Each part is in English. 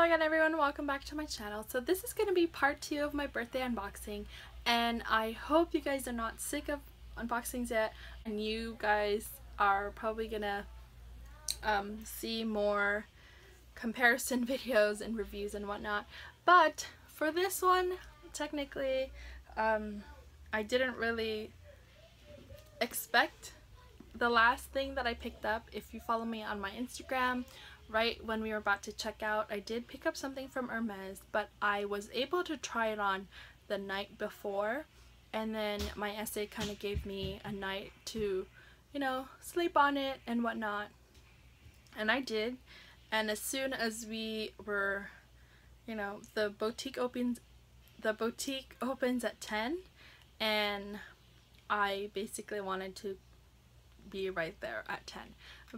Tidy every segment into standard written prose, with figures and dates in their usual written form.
Hello again everyone, welcome back to my channel. So this is going to be part 2 of my birthday unboxing, and I hope you guys are not sick of unboxings yet and you guys are probably gonna see more comparison videos and reviews and whatnot. But for this one, technically I didn't really expect the last thing that I picked up. If you follow me on my Instagram, right when we were about to check out, I did pick up something from Hermes, but I was able to try it on the night before, and then my essay kind of gave me a night to, you know, sleep on it and whatnot, and I did. And as soon as we were, you know, the boutique opens at 10, and I basically wanted to be right there at 10.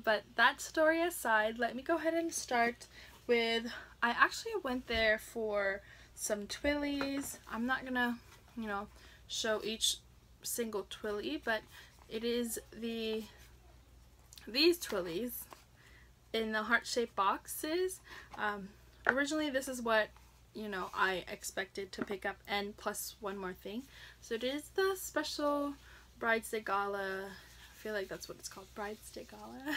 But that story aside, let me go ahead and start with, I actually went there for some twillies. I'm not gonna, you know, show each single twilly, but it is these twillies in the heart-shaped boxes. Originally this is what, you know, I expected to pick up, and plus one more thing. So it is the special Bride's Day Gala. I feel like that's what it's called, Bride's Day Gala.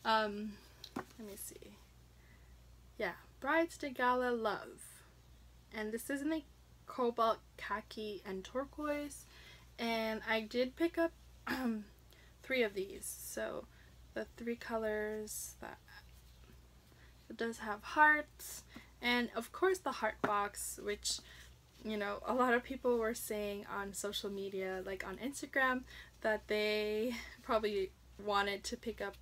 Let me see. Yeah, Bride's Day Gala Love. And this is in the cobalt, khaki, and turquoise. And I did pick up 3 of these. So the 3 colors that it does have hearts, and of course the heart box, which, you know, a lot of people were saying on social media, like on Instagram, that they probably wanted to pick up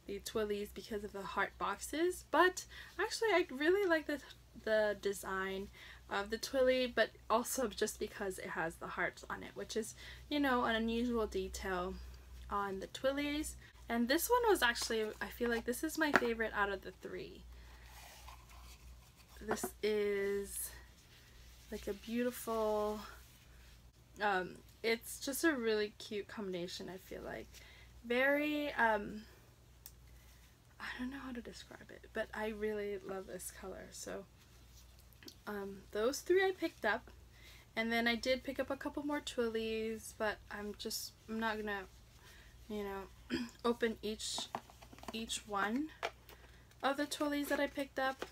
the twillies because of the heart boxes. But actually I really like the design of the twilly, but also just because it has the hearts on it, which is, you know, an unusual detail on the twillies. And this one was actually, I feel like this is my favorite out of the 3. This is like a beautiful, it's just a really cute combination. I feel like very, I don't know how to describe it, but I really love this color. So those 3 I picked up, and then I did pick up a couple more twillies, but I'm not gonna, you know, open each one of the twillies that I picked up.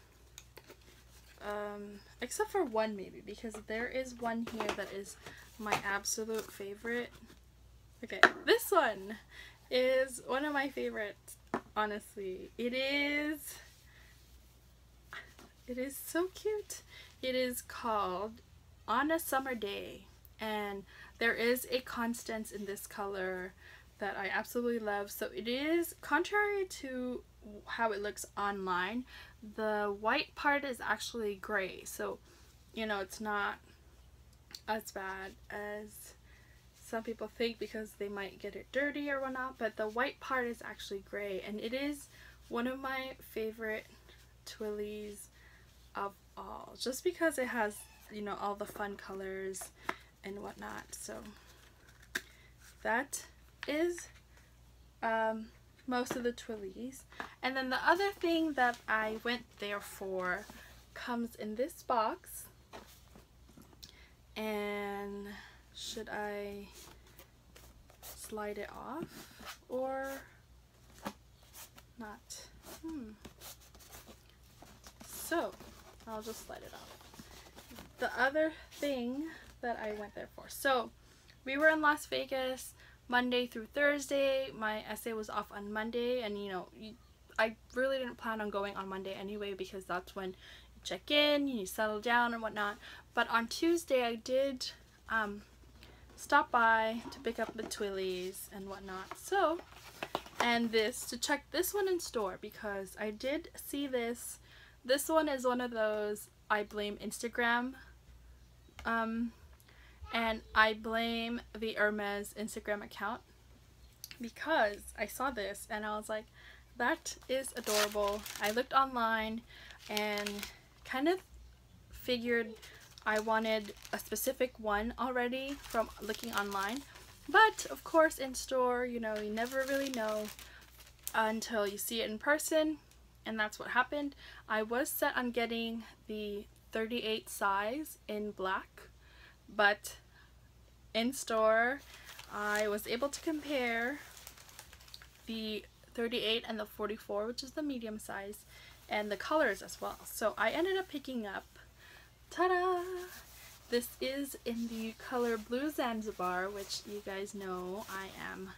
Except for one maybe, because there is one here that is my absolute favorite. Okay, this one is one of my favorites, honestly. It is so cute. It is called On a Summer Day, and there is a Constance in this color that I absolutely love. So it is, contrary to how it looks online, the white part is actually gray, so, you know, it's not as bad as some people think because they might get it dirty or whatnot, but the white part is actually gray, and it is one of my favorite twillies of all, just because it has, you know, all the fun colors and whatnot. So that is most of the twillies. And then the other thing that I went there for comes in this box, and should I slide it off or not? So I'll just slide it off. The other thing that I went there for, so we were in Las Vegas Monday through Thursday. My essay was off on Monday, and, you know, I really didn't plan on going on Monday anyway, because that's when you check in, you settle down and whatnot. But on Tuesday I did stop by to pick up the twillies and whatnot. So, and to check this one in store, because I did see this one is one of those I blame Instagram, and I blame the Hermes Instagram account, because I saw this and I was like, that is adorable. I looked online and kind of figured I wanted a specific one already from looking online, but of course in store, you know, you never really know until you see it in person. and that's what happened. I was set on getting the 38 size in black, but in store I was able to compare the 38 and the 44, which is the medium size, and the colors as well. So I ended up picking up, ta-da! This is in the color Blue Zanzibar, which you guys know I am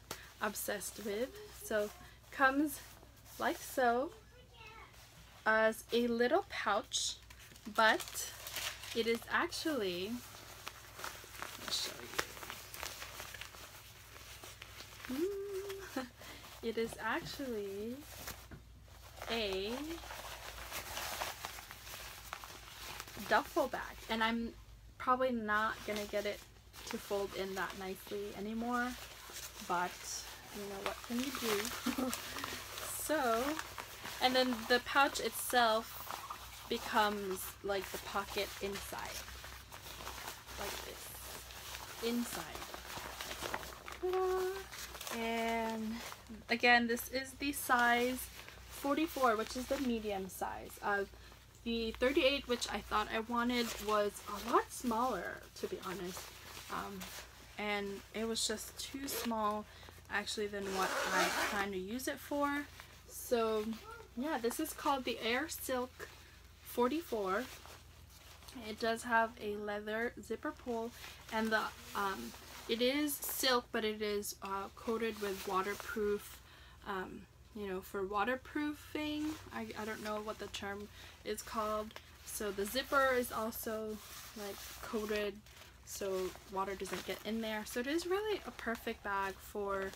obsessed with. So comes like so, as a little pouch, but it is actually, let me show you. It is actually a duffel bag, and I'm probably not gonna get it to fold in that nicely anymore, but you know, what can you do? So, and then the pouch itself becomes like the pocket inside, like this, inside. Ta-da! And again, this is the size 44, which is the medium size. The 38, which I thought I wanted, was a lot smaller, to be honest, and it was just too small actually than what I plan to use it for. So yeah, this is called the Air Silk 44. It does have a leather zipper pull, and the it is silk, but it is coated with waterproof, you know, for waterproofing. I don't know what the term is called. So the zipper is also like coated so water doesn't get in there. So it is really a perfect bag for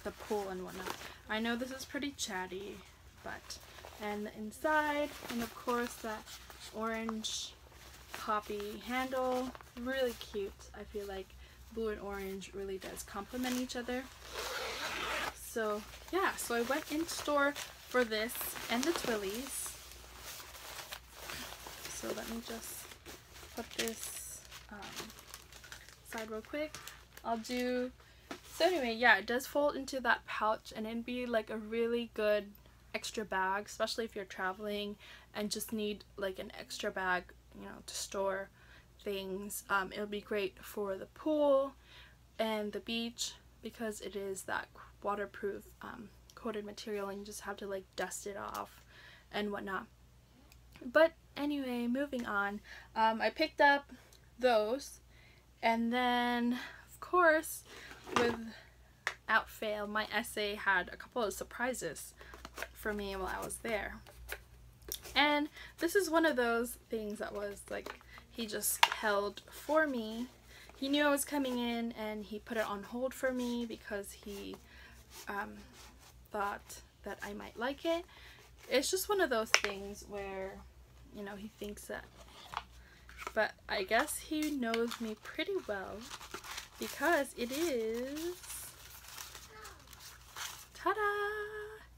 the pool and whatnot. I know this is pretty chatty, but, and the inside, and of course that orange poppy handle, really cute. I feel like blue and orange really does complement each other. So yeah, so I went in store for this and the twillies. So let me just put this aside real quick. So anyway, yeah, it does fold into that pouch, and it'd be like a really good extra bag, especially if you're traveling and just need like an extra bag, you know, to store things. It'll be great for the pool and the beach because it is that waterproof coated material, and you just have to like dust it off and whatnot. But anyway, moving on, I picked up those, and then of course, without fail, my essay had a couple of surprises for me while I was there. And this is one of those things that was like, he just held for me. He knew I was coming in, and he put it on hold for me because he thought that I might like it. It's just one of those things where, you know, he thinks that, but I guess he knows me pretty well because it is, ta-da!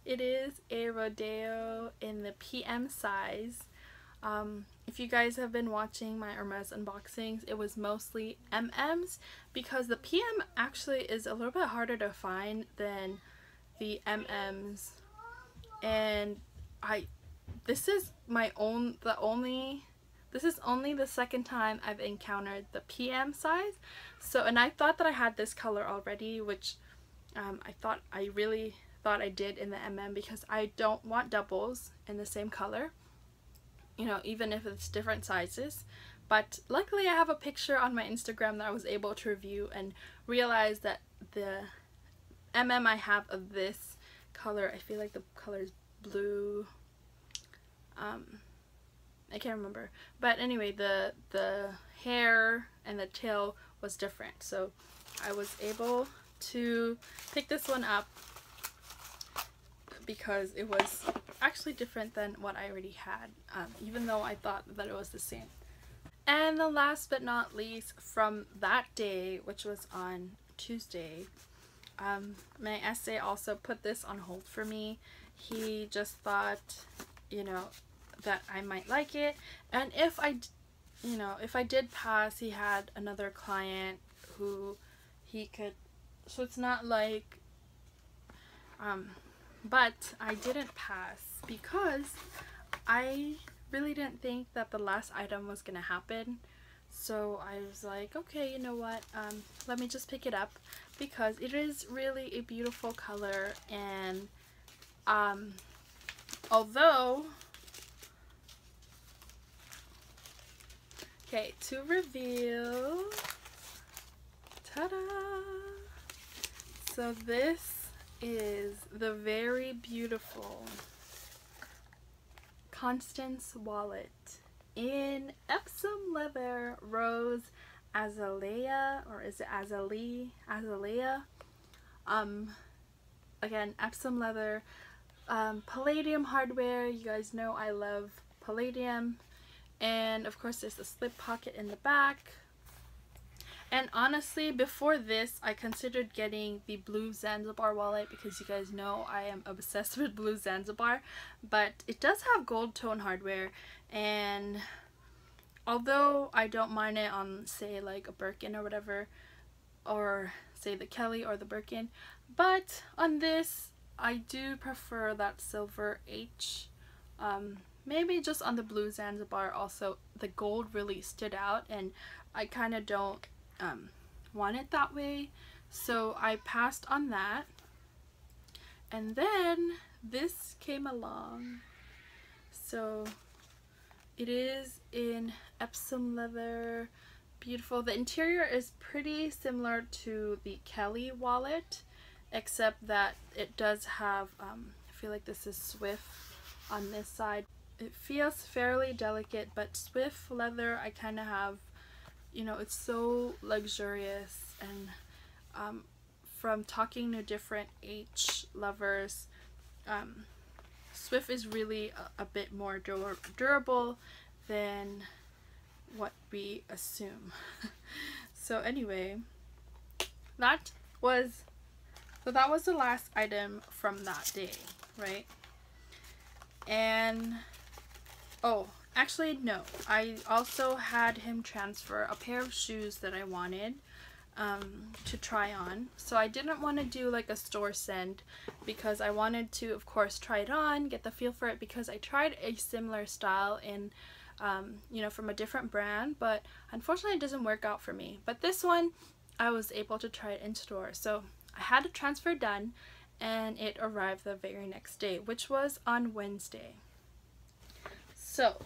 It is a Rodeo in the PM size. If you guys have been watching my Hermes unboxings, it was mostly MMs because the PM actually is a little bit harder to find than the MMs, and this is only the second time I've encountered the PM size. So, and I thought that I had this color already, which I really thought I did in the MM, because I don't want doubles in the same color, you know, even if it's different sizes. But luckily I have a picture on my Instagram that I was able to review and realize that the MM I have of this color, I feel like the color is blue, I can't remember, but anyway, the hair and the tail was different, so I was able to pick this one up because it was actually different than what I already had, even though I thought that it was the same. And the last but not least from that day, which was on Tuesday, my essay also put this on hold for me. He just thought, you know, that I might like it, and if I did pass, he had another client who he could, so it's not like, but I didn't pass, because I really didn't think that the last item was gonna happen. So I was like, okay, you know what, let me just pick it up because it is really a beautiful color. And although, okay, to reveal, ta-da! So this is the very beautiful Constance wallet in Epsom leather, rose azalea, or is it azalea? Again, Epsom leather, palladium hardware. You guys know I love palladium. And of course there's a slip pocket in the back. And honestly, before this, I considered getting the blue Zanzibar wallet because you guys know I am obsessed with blue Zanzibar. But it does have gold tone hardware, and although I don't mind it on, say, like a Birkin or whatever, or say the Kelly or the Birkin, but on this, I do prefer that silver H. Maybe just on the blue Zanzibar also, the gold really stood out, and I kind of don't want it that way, so I passed on that. And then this came along. So it is in Epsom leather, beautiful. The interior is pretty similar to the Kelly wallet, except that it does have, I feel like this is Swift on this side. It feels fairly delicate, but Swift leather, I kind of have, you know, it's so luxurious. And from talking to different H lovers, Swift is really a bit more durable than what we assume. So anyway, that was the last item from that day, right? And oh, actually no, I also had him transfer a pair of shoes that I wanted to try on. So I didn't want to do like a store send because I wanted to, of course, try it on, get the feel for it, because I tried a similar style in you know, from a different brand, but unfortunately it doesn't work out for me. But this one I was able to try it in store. So I had a transfer done and it arrived the very next day, which was on Wednesday. So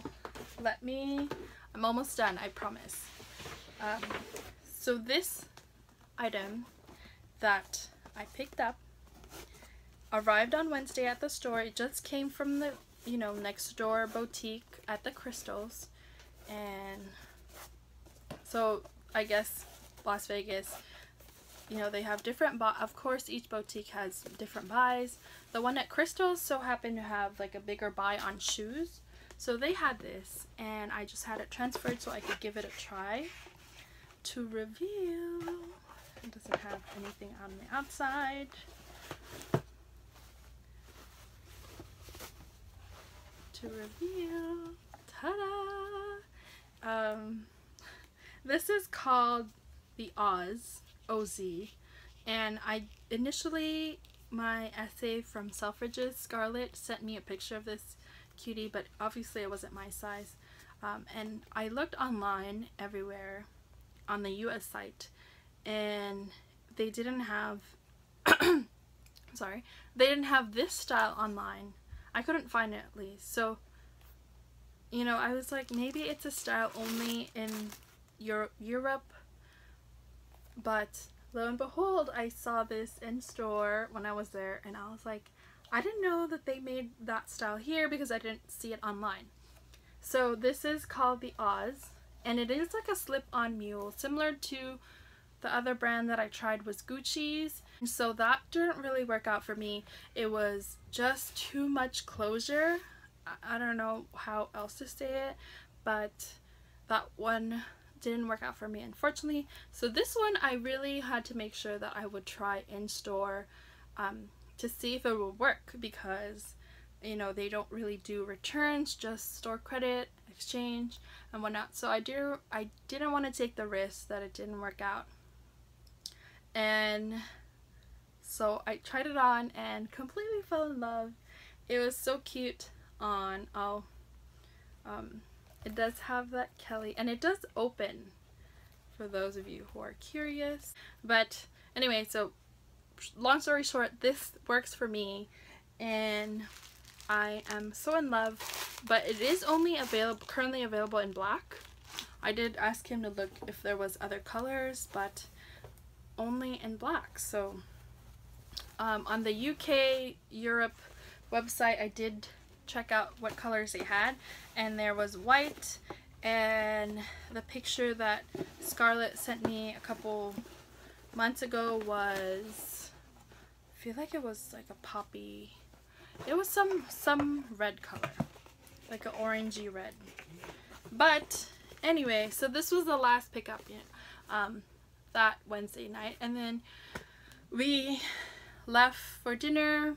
I'm almost done, I promise. So this item that I picked up arrived on Wednesday at the store. It just came from the, you know, next door boutique at the Crystals. And so I guess Las Vegas, you know, they have different, of course each boutique has different buys. The one at Crystals so happened to have like a bigger buy on shoes. So they had this, and I just had it transferred so I could give it a try. To reveal, it doesn't have anything on the outside. To reveal, ta-da! This is called the Oz, O-Z, and initially my essay from Selfridges, Scarlett, sent me a picture of this cutie, but obviously it wasn't my size, and I looked online everywhere on the US site, and they didn't have sorry, they didn't have this style online. I couldn't find it, at least. So, you know, I was like, maybe it's a style only in Europe, but lo and behold, I saw this in store when I was there, and I was like, I didn't know that they made that style here because I didn't see it online. So this is called the Oz, and it is like a slip-on mule, similar to the other brand that I tried was Gucci's. And so that didn't really work out for me. It was just too much closure. I don't know how else to say it, but that one didn't work out for me, unfortunately. So this one I really had to make sure that I would try in store to see if it would work, because, you know, they don't really do returns, just store credit, exchange, and whatnot. So I didn't want to take the risk that it didn't work out. And so I tried it on and completely fell in love. it was so cute on. It does have that Kelly, and it does open for those of you who are curious. But anyway, so long story short, this works for me and I am so in love. But it is only currently available in black. I did ask him to look if there was other colors, but only in black. So on the UK Europe website, I did check out what colors they had, and there was white, and the picture that Scarlett sent me a couple months ago was, I feel like it was like a poppy, it was some red color, like an orangey red. But anyway, so this was the last pickup, that Wednesday night, and then we left for dinner.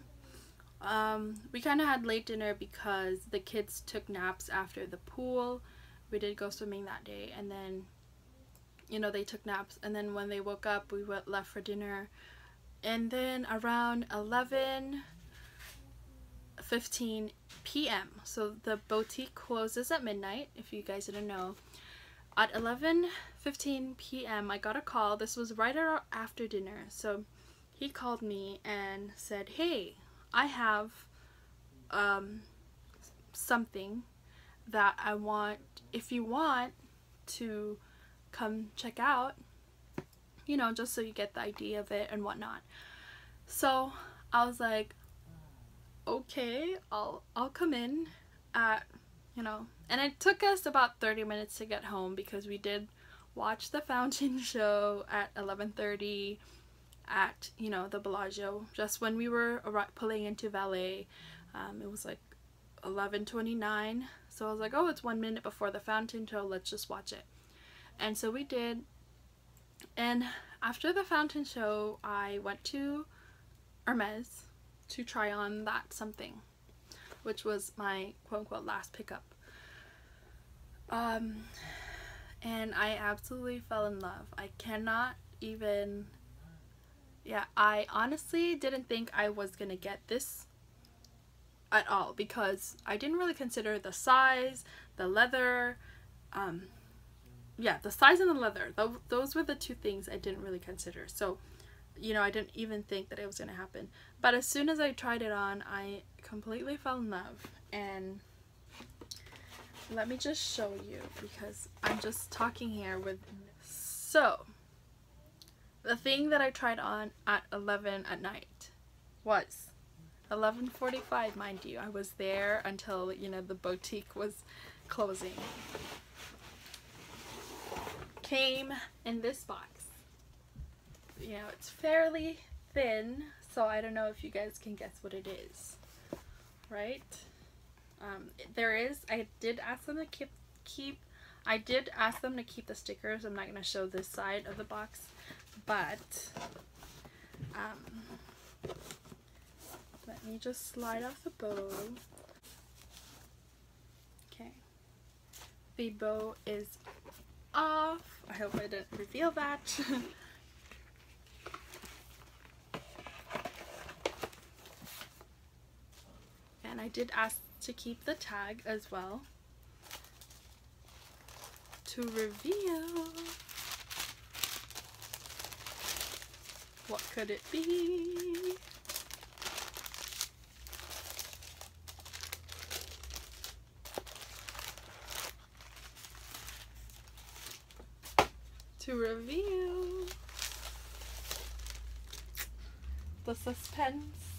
We kind of had late dinner because the kids took naps after the pool. We did go swimming that day, and then they took naps, and then when they woke up we left for dinner, and then around 11:15 p.m. so the boutique closes at midnight, if you guys didn't know. At 11:15 p.m. I got a call. This was right after dinner, so he called me and said, hey, I have something that I want, if you want to come check out, just so you get the idea of it and whatnot. So I was like, okay, I'll come in at, and it took us about 30 minutes to get home because we did watch the fountain show at 11:30 at the Bellagio. Just when we were pulling into valet, it was like 11:29, so I was like, oh, it's 1 minute before the fountain show, let's just watch it. And so we did, and after the fountain show I went to Hermes to try on that something, which was my quote-unquote last pickup. And I absolutely fell in love. I cannot even, I honestly didn't think I was gonna get this at all because I didn't really consider the size, the leather, the size and the leather. Those were the two things I didn't really consider. So, I didn't even think that it was gonna happen. But as soon as I tried it on, I completely fell in love. And let me just show you, because I'm just talking here with, so the thing that I tried on at 11 at night was 11:45, mind you. I was there until, the boutique was closing. Came in this box. It's fairly thin, so I don't know if you guys can guess what it is. Right? I did ask them to keep the stickers. I'm not going to show this side of the box, but let me just slide off the bow. Okay, the bow is off. I hope I didn't reveal that. And I did ask to keep the tag as well, to reveal what could it be. To reveal, the suspense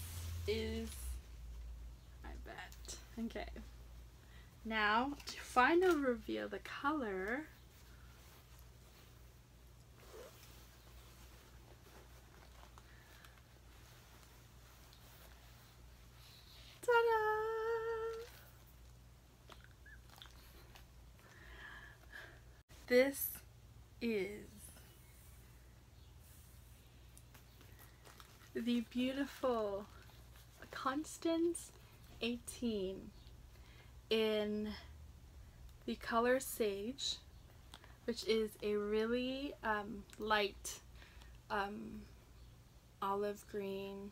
is, I bet. Okay, now to finally reveal the color. Ta-da! This is the beautiful Constance 18 in the color Sage, which is a really light olive green,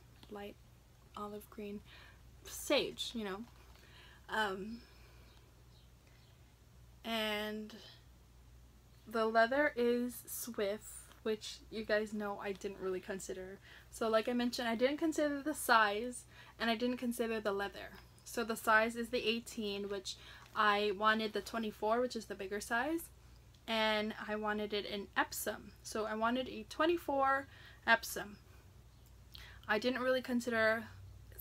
sage, you know. And the leather is Swift, which you guys know I didn't really consider. So like I mentioned, I didn't consider the size and I didn't consider the leather. So the size is the 18, which I wanted the 24, which is the bigger size, and I wanted it in Epsom. So I wanted a 24 Epsom. I didn't really consider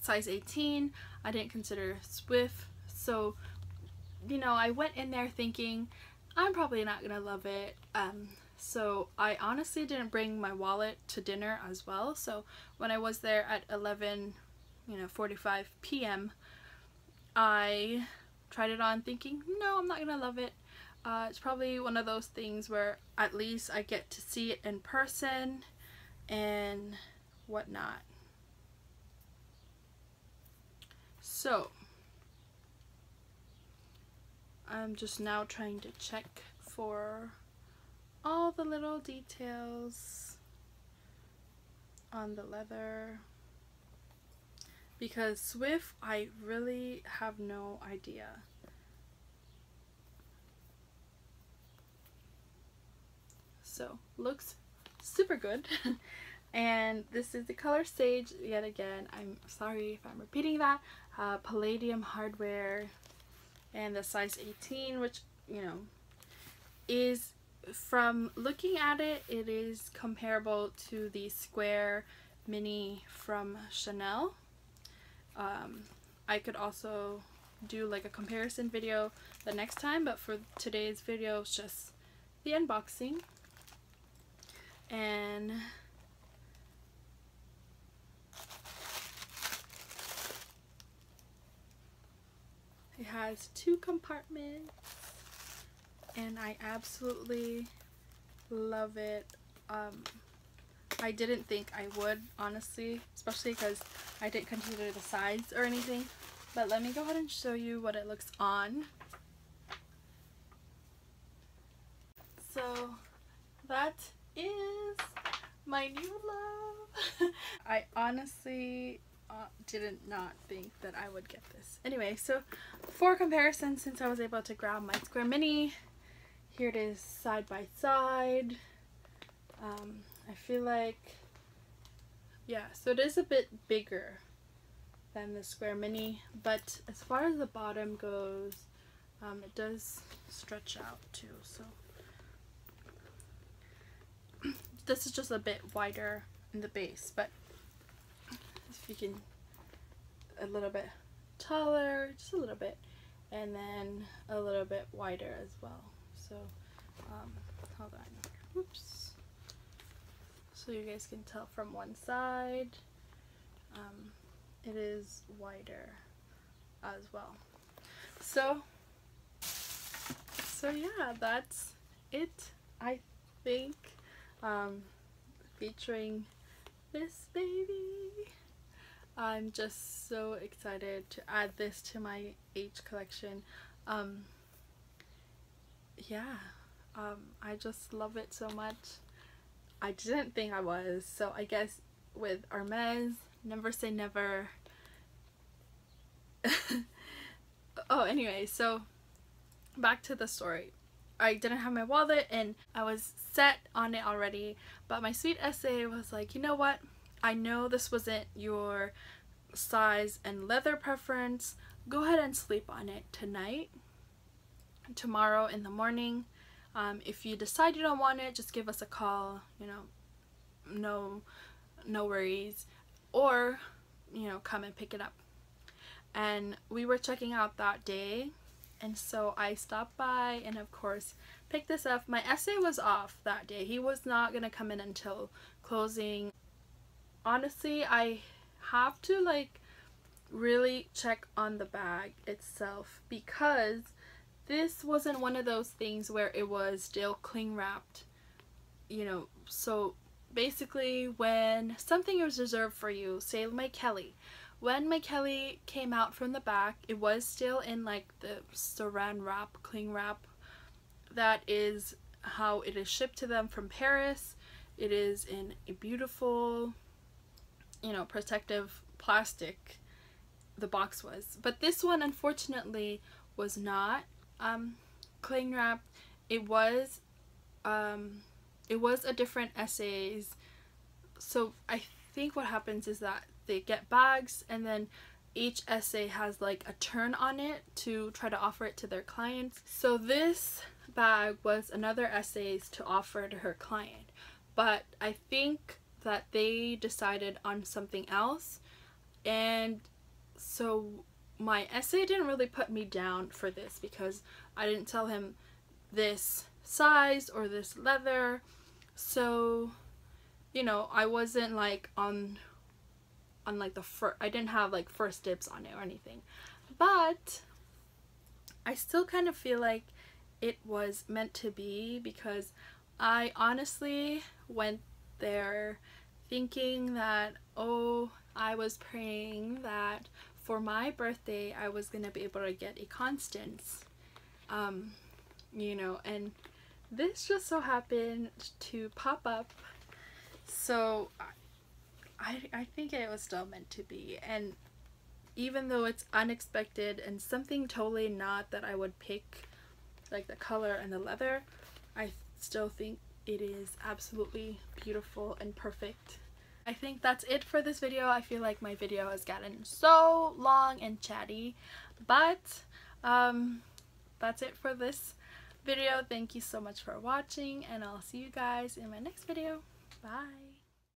size 18. I didn't consider Swift. So, you know, I went in there thinking I'm probably not gonna love it. So I honestly didn't bring my wallet to dinner as well. So when I was there at 11:45 p.m., I tried it on thinking, no, I'm not gonna love it. It's probably one of those things where at least I get to see it in person and whatnot. So I'm just now trying to check for all the little details on the leather, because Swift, I really have no idea. So looks super good. And this is the color Sage yet again. I'm sorry if I'm repeating that. Palladium hardware, and the size 18, which, you know, is, from looking at it, it is comparable to the square mini from Chanel. I could also do like a comparison video the next time, but for today's video it's just the unboxing. And it has 2 compartments and I absolutely love it. I didn't think I would, honestly, especially because I didn't consider the size or anything. But let me go ahead and show you what it looks on. So that is my new love. I honestly did not think that I would get this. Anyway, so for comparison, since I was able to grab my square mini, here it is side by side. I feel like, yeah, so it is a bit bigger than the square mini, but as far as the bottom goes, it does stretch out too. So this is just a bit wider in the base, but if you can, a little bit taller, just a little bit, and then a little bit wider as well. So hold on, oops, so you guys can tell from one side, it is wider as well. So yeah, that's it, I think, featuring this baby. I'm just so excited to add this to my H collection. Yeah, I just love it so much. I didn't think I was, so I guess with Hermes, never say never. Oh, anyway, so back to the story. I didn't have my wallet and I was set on it already, but my sweet SA was like, you know what, I know this wasn't your size and leather preference, go ahead and sleep on it tonight. Tomorrow in the morning, if you decide you don't want it, just give us a call, you know, no worries, or, you know, come and pick it up. And we were checking out that day, and so I stopped by and of course picked this up. My SA was off that day. He was not gonna come in until closing. Honestly, I have to like really check on the bag itself, because this wasn't one of those things where it was still cling wrapped, you know. So basically, when something is reserved for you, say my Kelly, when my Kelly came out from the back, it was still in like the saran wrap, cling wrap. That is how it is shipped to them from Paris. It is in a beautiful, you know, protective plastic the box was. But this one unfortunately was not cling wrapped. It was a different essays. So I think what happens is that they get bags, and then each essay has like a turn on it to try to offer it to their clients. So this bag was another essays to offer to her client, but I think that they decided on something else, and so my essay didn't really put me down for this because I didn't tell him this size or this leather. So, you know, I wasn't like on like the first, I didn't have like first dibs on it or anything. But I still kind of feel like it was meant to be, because I honestly went there thinking that, oh, I was praying that for my birthday I was gonna be able to get a Constance, you know, and this just so happened to pop up. So I think it was still meant to be, and even though it's unexpected and something totally not that I would pick, like the color and the leather, I still think it is absolutely beautiful and perfect. I think that's it for this video. I feel like my video has gotten so long and chatty, but that's it for this video. Thank you so much for watching, and I'll see you guys in my next video. Bye.